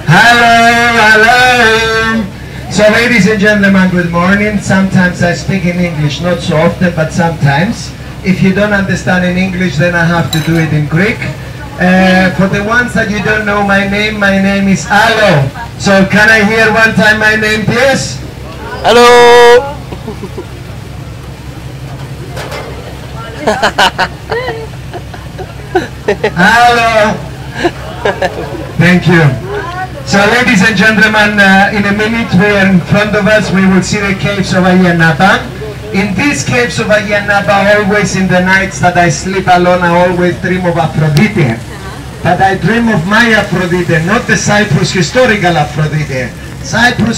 Hello, hello. So ladies and gentlemen, good morning. Sometimes I speak in English, not so often, but sometimes. If you don't understand in English, then I have to do it in Greek. For the ones that you don't know my name is Alo. So can I hear one time my name, please? Hello. Hello. Thank you. So ladies and gentlemen, in a minute in front of us we will see the caves of Ayia Napa. In these caves of Ayia Napa, always in the nights that I sleep alone, I always dream of Aphrodite. But I dream of my Aphrodite, not the Cyprus historical Aphrodite. Cyprus